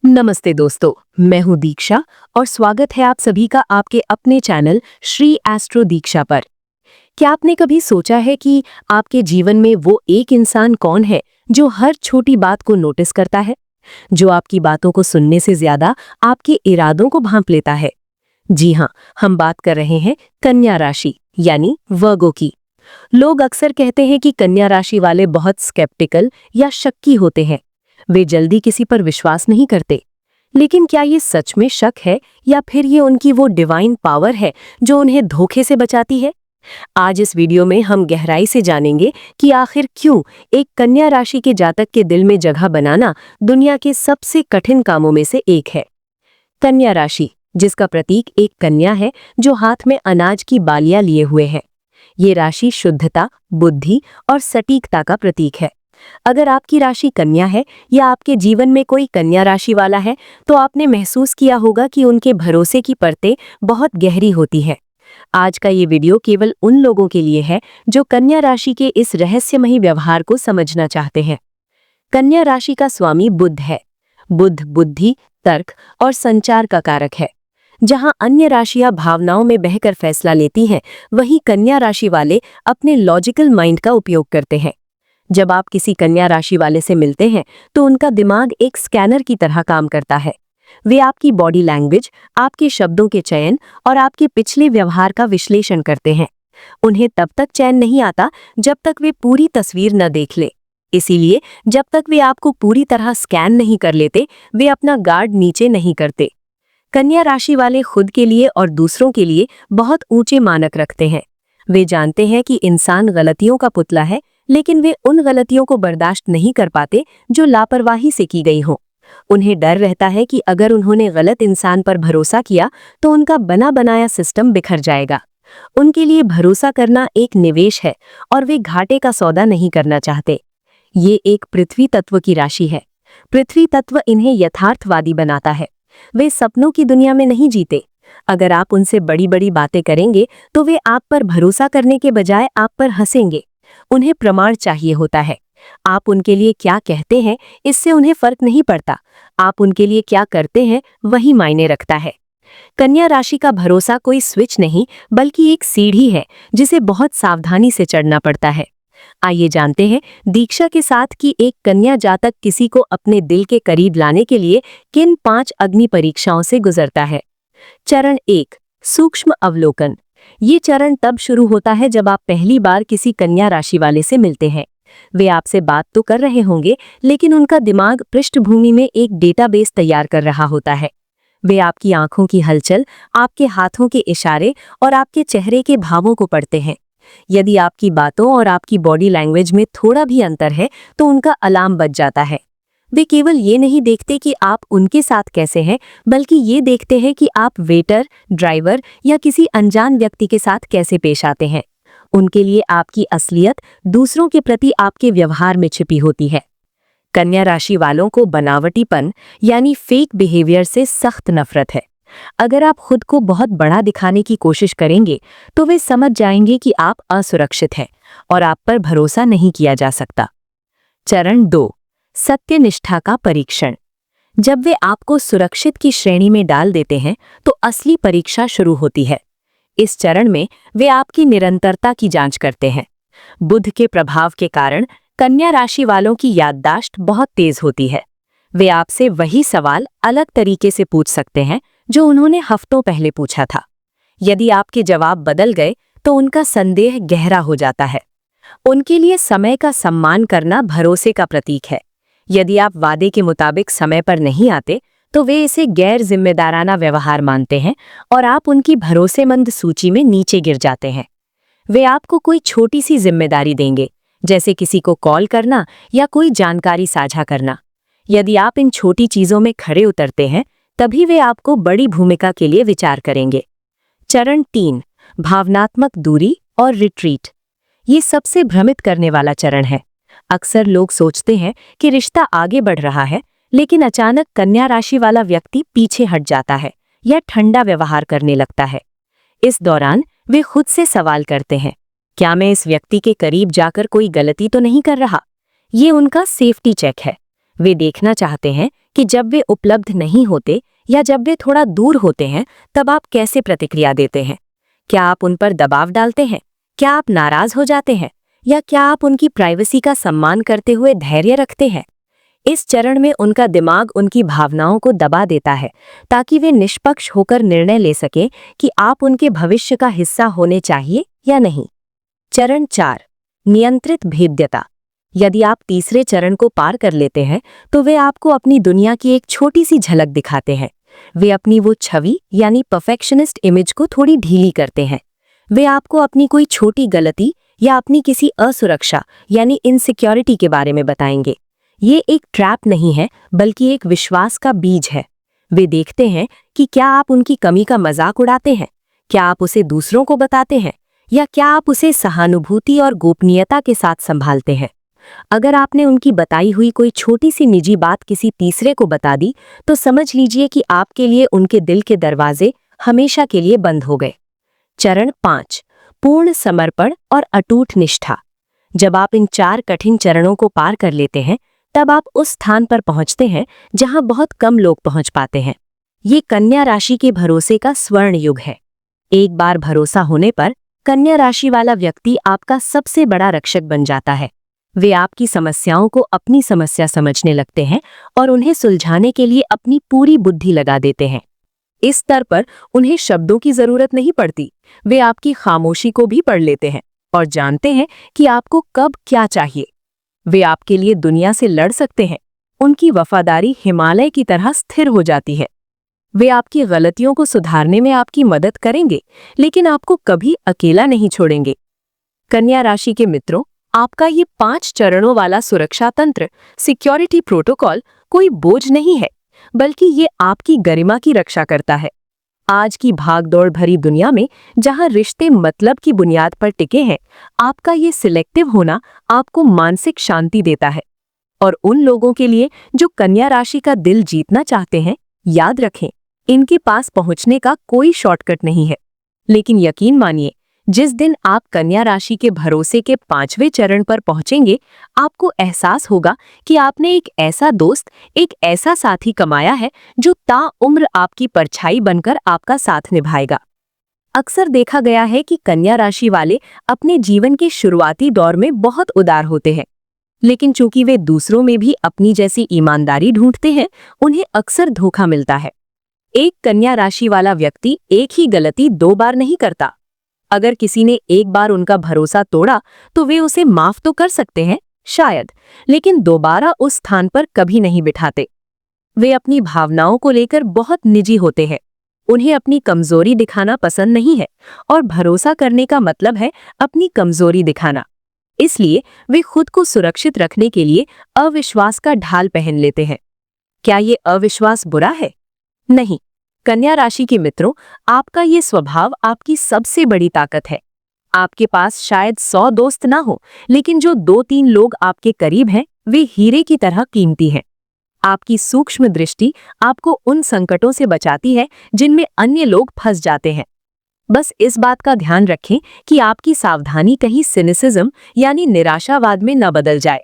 नमस्ते दोस्तों, मैं हूं दीक्षा और स्वागत है आप सभी का आपके अपने चैनल श्री एस्ट्रो दीक्षा पर। क्या आपने कभी सोचा है कि आपके जीवन में वो एक इंसान कौन है जो हर छोटी बात को नोटिस करता है, जो आपकी बातों को सुनने से ज्यादा आपके इरादों को भांप लेता है? जी हाँ, हम बात कर रहे हैं कन्या राशि यानी वर्गो की। लोग अक्सर कहते हैं कि कन्या राशि वाले बहुत स्केप्टिकल या शक्की होते हैं। वे जल्दी किसी पर विश्वास नहीं करते। लेकिन क्या ये सच में शक है या फिर ये उनकी वो डिवाइन पावर है जो उन्हें धोखे से बचाती है? आज इस वीडियो में हम गहराई से जानेंगे कि आखिर क्यों एक कन्या राशि के जातक के दिल में जगह बनाना दुनिया के सबसे कठिन कामों में से एक है। कन्या राशि, जिसका प्रतीक एक कन्या है जो हाथ में अनाज की बालियां लिए हुए है। ये राशि शुद्धता, बुद्धि और सटीकता का प्रतीक है। अगर आपकी राशि कन्या है या आपके जीवन में कोई कन्या राशि वाला है, तो आपने महसूस किया होगा कि उनके भरोसे की परतें बहुत गहरी होती है। आज का ये वीडियो केवल उन लोगों के लिए है जो कन्या राशि के इस रहस्यमयी व्यवहार को समझना चाहते हैं। कन्या राशि का स्वामी बुध है। बुध बुद्धि, तर्क और संचार का कारक है। जहां अन्य राशियां भावनाओं में बहकर फैसला लेती हैं, वहीं कन्या राशि वाले अपने लॉजिकल माइंड का उपयोग करते हैं। जब आप किसी कन्या राशि वाले से मिलते हैं तो उनका दिमाग एक स्कैनर की तरह काम करता है। वे आपकी बॉडी लैंग्वेज, आपके शब्दों के चयन और आपके पिछले व्यवहार का विश्लेषण करते हैं। उन्हें तब तक चैन नहीं आता जब तक वे पूरी तस्वीर न देख ले। इसीलिए जब तक वे आपको पूरी तरह स्कैन नहीं कर लेते, वे अपना गार्ड नीचे नहीं करते। कन्या राशि वाले खुद के लिए और दूसरों के लिए बहुत ऊंचे मानक रखते हैं। वे जानते हैं कि इंसान गलतियों का पुतला है, लेकिन वे उन गलतियों को बर्दाश्त नहीं कर पाते जो लापरवाही से की गई हों। उन्हें डर रहता है कि अगर उन्होंने गलत इंसान पर भरोसा किया तो उनका बना बनाया सिस्टम बिखर जाएगा। उनके लिए भरोसा करना एक निवेश है और वे घाटे का सौदा नहीं करना चाहते। ये एक पृथ्वी तत्व की राशि है। पृथ्वी तत्व इन्हें यथार्थवादी बनाता है। वे सपनों की दुनिया में नहीं जीते। अगर आप उनसे बड़ी बड़ी बातें करेंगे तो वे आप पर भरोसा करने के बजाय आप पर हंसेंगे। उन्हें प्रमाण चाहिए होता है। आप उनके लिए क्या कहते हैं, इससे उन्हें फर्क नहीं पड़ता। आप उनके लिए क्या करते हैं, वही मायने रखता है। कन्या राशि का भरोसा कोई स्विच नहीं, बल्कि एक सीढ़ी है जिसे बहुत सावधानी से चढ़ना पड़ता है। आइए जानते हैं दीक्षा के साथ कि एक कन्या जातक किसी को अपने दिल के करीब लाने के लिए किन 5 अग्नि परीक्षाओं से गुजरता है। चरण 1, सूक्ष्म अवलोकन। ये चरण तब शुरू होता है जब आप पहली बार किसी कन्या राशि वाले से मिलते हैं। वे आपसे बात तो कर रहे होंगे, लेकिन उनका दिमाग पृष्ठभूमि में एक डेटाबेस तैयार कर रहा होता है। वे आपकी आंखों की हलचल, आपके हाथों के इशारे और आपके चेहरे के भावों को पढ़ते हैं। यदि आपकी बातों और आपकी बॉडी लैंग्वेज में थोड़ा भी अंतर है, तो उनका अलार्म बज जाता है। वे केवल ये नहीं देखते कि आप उनके साथ कैसे हैं, बल्कि ये देखते हैं कि आप वेटर, ड्राइवर या किसी अनजान व्यक्ति के साथ कैसे पेश आते हैं। उनके लिए आपकी असलियत दूसरों के प्रति आपके व्यवहार में छिपी होती है। कन्या राशि वालों को बनावटीपन यानी फेक बिहेवियर से सख्त नफरत है। अगर आप खुद को बहुत बड़ा दिखाने की कोशिश करेंगे तो वे समझ जाएंगे कि आप असुरक्षित हैं और आप पर भरोसा नहीं किया जा सकता। चरण 2, सत्यनिष्ठा का परीक्षण। जब वे आपको सुरक्षित की श्रेणी में डाल देते हैं तो असली परीक्षा शुरू होती है। इस चरण में वे आपकी निरंतरता की जांच करते हैं। बुध के प्रभाव के कारण कन्या राशि वालों की याददाश्त बहुत तेज होती है। वे आपसे वही सवाल अलग तरीके से पूछ सकते हैं जो उन्होंने हफ्तों पहले पूछा था। यदि आपके जवाब बदल गए तो उनका संदेह गहरा हो जाता है। उनके लिए समय का सम्मान करना भरोसे का प्रतीक है। यदि आप वादे के मुताबिक समय पर नहीं आते तो वे इसे गैर जिम्मेदाराना व्यवहार मानते हैं और आप उनकी भरोसेमंद सूची में नीचे गिर जाते हैं। वे आपको कोई छोटी सी जिम्मेदारी देंगे, जैसे किसी को कॉल करना या कोई जानकारी साझा करना। यदि आप इन छोटी चीजों में खरे उतरते हैं, तभी वे आपको बड़ी भूमिका के लिए विचार करेंगे। चरण 3, भावनात्मक दूरी और रिट्रीट। ये सबसे भ्रमित करने वाला चरण है। अक्सर लोग सोचते हैं कि रिश्ता आगे बढ़ रहा है, लेकिन अचानक कन्या राशि वाला व्यक्ति पीछे हट जाता है या ठंडा व्यवहार करने लगता है। इस दौरान वे खुद से सवाल करते हैं, क्या मैं इस व्यक्ति के करीब जाकर कोई गलती तो नहीं कर रहा? ये उनका सेफ्टी चेक है। वे देखना चाहते हैं कि जब वे उपलब्ध नहीं होते या जब वे थोड़ा दूर होते हैं तब आप कैसे प्रतिक्रिया देते हैं। क्या आप उन पर दबाव डालते हैं? क्या आप नाराज हो जाते हैं? या क्या आप उनकी प्राइवेसी का सम्मान करते हुए धैर्य रखते हैं? इस चरण में उनका दिमाग उनकी भावनाओं को दबा देता है ताकि वे निष्पक्ष होकर निर्णय ले सकें कि आप उनके भविष्य का हिस्सा होने चाहिए या नहीं। चरण 4, नियंत्रित भेद्यता। यदि आप तीसरे चरण को पार कर लेते हैं तो वे आपको अपनी दुनिया की एक छोटी सी झलक दिखाते हैं। वे अपनी वो छवि यानी परफेक्शनिस्ट इमेज को थोड़ी ढीली करते हैं। वे आपको अपनी कोई छोटी गलती या अपनी किसी असुरक्षा यानी इनसिक्योरिटी के बारे में बताएंगे। ये एक ट्रैप नहीं है बल्कि एक विश्वास का बीज है। वे देखते हैं कि क्या आप उनकी कमी का मजाक उड़ाते हैं, क्या आप उसे दूसरों को बताते हैं, या क्या आप उसे सहानुभूति और गोपनीयता के साथ संभालते हैं। अगर आपने उनकी बताई हुई कोई छोटी सी निजी बात किसी तीसरे को बता दी तो समझ लीजिए कि आपके लिए उनके दिल के दरवाजे हमेशा के लिए बंद हो गए। चरण 5, पूर्ण समर्पण और अटूट निष्ठा। जब आप इन 4 कठिन चरणों को पार कर लेते हैं तब आप उस स्थान पर पहुंचते हैं जहां बहुत कम लोग पहुंच पाते हैं। ये कन्या राशि के भरोसे का स्वर्ण युग है। एक बार भरोसा होने पर कन्या राशि वाला व्यक्ति आपका सबसे बड़ा रक्षक बन जाता है। वे आपकी समस्याओं को अपनी समस्या समझने लगते हैं और उन्हें सुलझाने के लिए अपनी पूरी बुद्धि लगा देते हैं। इस स्तर पर उन्हें शब्दों की जरूरत नहीं पड़ती। वे आपकी खामोशी को भी पढ़ लेते हैं और जानते हैं कि आपको कब क्या चाहिए। वे आपके लिए दुनिया से लड़ सकते हैं। उनकी वफादारी हिमालय की तरह स्थिर हो जाती है। वे आपकी गलतियों को सुधारने में आपकी मदद करेंगे, लेकिन आपको कभी अकेला नहीं छोड़ेंगे। कन्या राशि के मित्रों, आपका ये 5 चरणों वाला सुरक्षा तंत्र, सिक्योरिटी प्रोटोकॉल कोई बोझ नहीं है, बल्कि ये आपकी गरिमा की रक्षा करता है। आज की भागदौड़ भरी दुनिया में जहां रिश्ते मतलब की बुनियाद पर टिके हैं, आपका ये सिलेक्टिव होना आपको मानसिक शांति देता है। और उन लोगों के लिए जो कन्या राशि का दिल जीतना चाहते हैं, याद रखें, इनके पास पहुंचने का कोई शॉर्टकट नहीं है। लेकिन यकीन मानिए, जिस दिन आप कन्या राशि के भरोसे के 5वें चरण पर पहुंचेंगे, आपको एहसास होगा कि आपने एक ऐसा दोस्त, एक ऐसा साथी कमाया है जो ताउम्र आपकी परछाई बनकर आपका साथ निभाएगा। अक्सर देखा गया है कि कन्या राशि वाले अपने जीवन के शुरुआती दौर में बहुत उदार होते हैं, लेकिन चूंकि वे दूसरों में भी अपनी जैसी ईमानदारी ढूंढते हैं, उन्हें अक्सर धोखा मिलता है। एक कन्या राशि वाला व्यक्ति एक ही गलती 2 बार नहीं करता। अगर किसी ने एक बार उनका भरोसा तोड़ा तो वे उसे माफ तो कर सकते हैं शायद, लेकिन दोबारा उस स्थान पर कभी नहीं बिठाते। वे अपनी भावनाओं को लेकर बहुत निजी होते हैं। उन्हें अपनी कमजोरी दिखाना पसंद नहीं है और भरोसा करने का मतलब है अपनी कमजोरी दिखाना। इसलिए वे खुद को सुरक्षित रखने के लिए अविश्वास का ढाल पहन लेते हैं। क्या ये अविश्वास बुरा है? नहीं। कन्या राशि के मित्रों, आपका ये स्वभाव आपकी सबसे बड़ी ताकत है। आपके पास शायद 100 दोस्त ना हो, लेकिन जो 2-3 लोग आपके करीब हैं, वे हीरे की तरह कीमती हैं। आपकी सूक्ष्म दृष्टि आपको उन संकटों से बचाती है जिनमें अन्य लोग फंस जाते हैं। बस इस बात का ध्यान रखें कि आपकी सावधानी कहीं सिनिसिज्म यानी निराशावाद में न बदल जाए।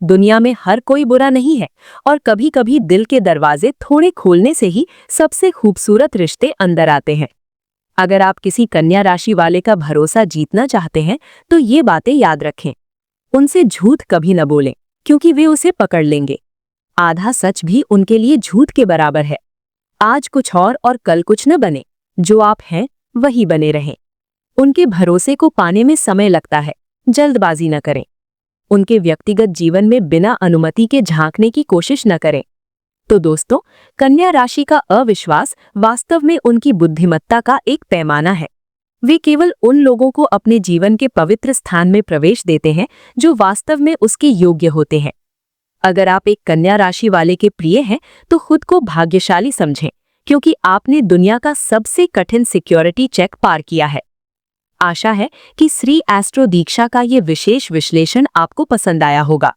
दुनिया में हर कोई बुरा नहीं है और कभी-कभी दिल के दरवाजे थोड़े खोलने से ही सबसे खूबसूरत रिश्ते अंदर आते हैं। अगर आप किसी कन्या राशि वाले का भरोसा जीतना चाहते हैं तो ये बातें याद रखें। उनसे झूठ कभी न बोलें, क्योंकि वे उसे पकड़ लेंगे। आधा सच भी उनके लिए झूठ के बराबर है। आज कुछ और कल कुछ न बने। जो आप हैं वही बने रहें। उनके भरोसे को पाने में समय लगता है, जल्दबाजी न करें। उनके व्यक्तिगत जीवन में बिना अनुमति के झांकने की कोशिश न करें। तो दोस्तों, कन्या राशि का अविश्वास वास्तव में उनकी बुद्धिमत्ता का एक पैमाना है। वे केवल उन लोगों को अपने जीवन के पवित्र स्थान में प्रवेश देते हैं जो वास्तव में उसके योग्य होते हैं। अगर आप एक कन्या राशि वाले के प्रिय हैं तो खुद को भाग्यशाली समझें, क्योंकि आपने दुनिया का सबसे कठिन सिक्योरिटी चेक पार किया है। आशा है कि श्री एस्ट्रो दीक्षा का ये विशेष विश्लेषण आपको पसंद आया होगा।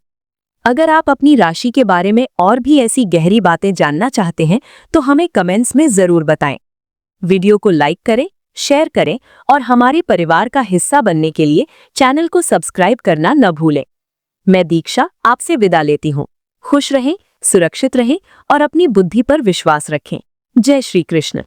अगर आप अपनी राशि के बारे में और भी ऐसी गहरी बातें जानना चाहते हैं तो हमें कमेंट्स में जरूर बताएं। वीडियो को लाइक करें, शेयर करें और हमारे परिवार का हिस्सा बनने के लिए चैनल को सब्सक्राइब करना न भूलें। मैं दीक्षा आपसे विदा लेती हूँ। खुश रहें, सुरक्षित रहें और अपनी बुद्धि पर विश्वास रखें। जय श्री कृष्ण।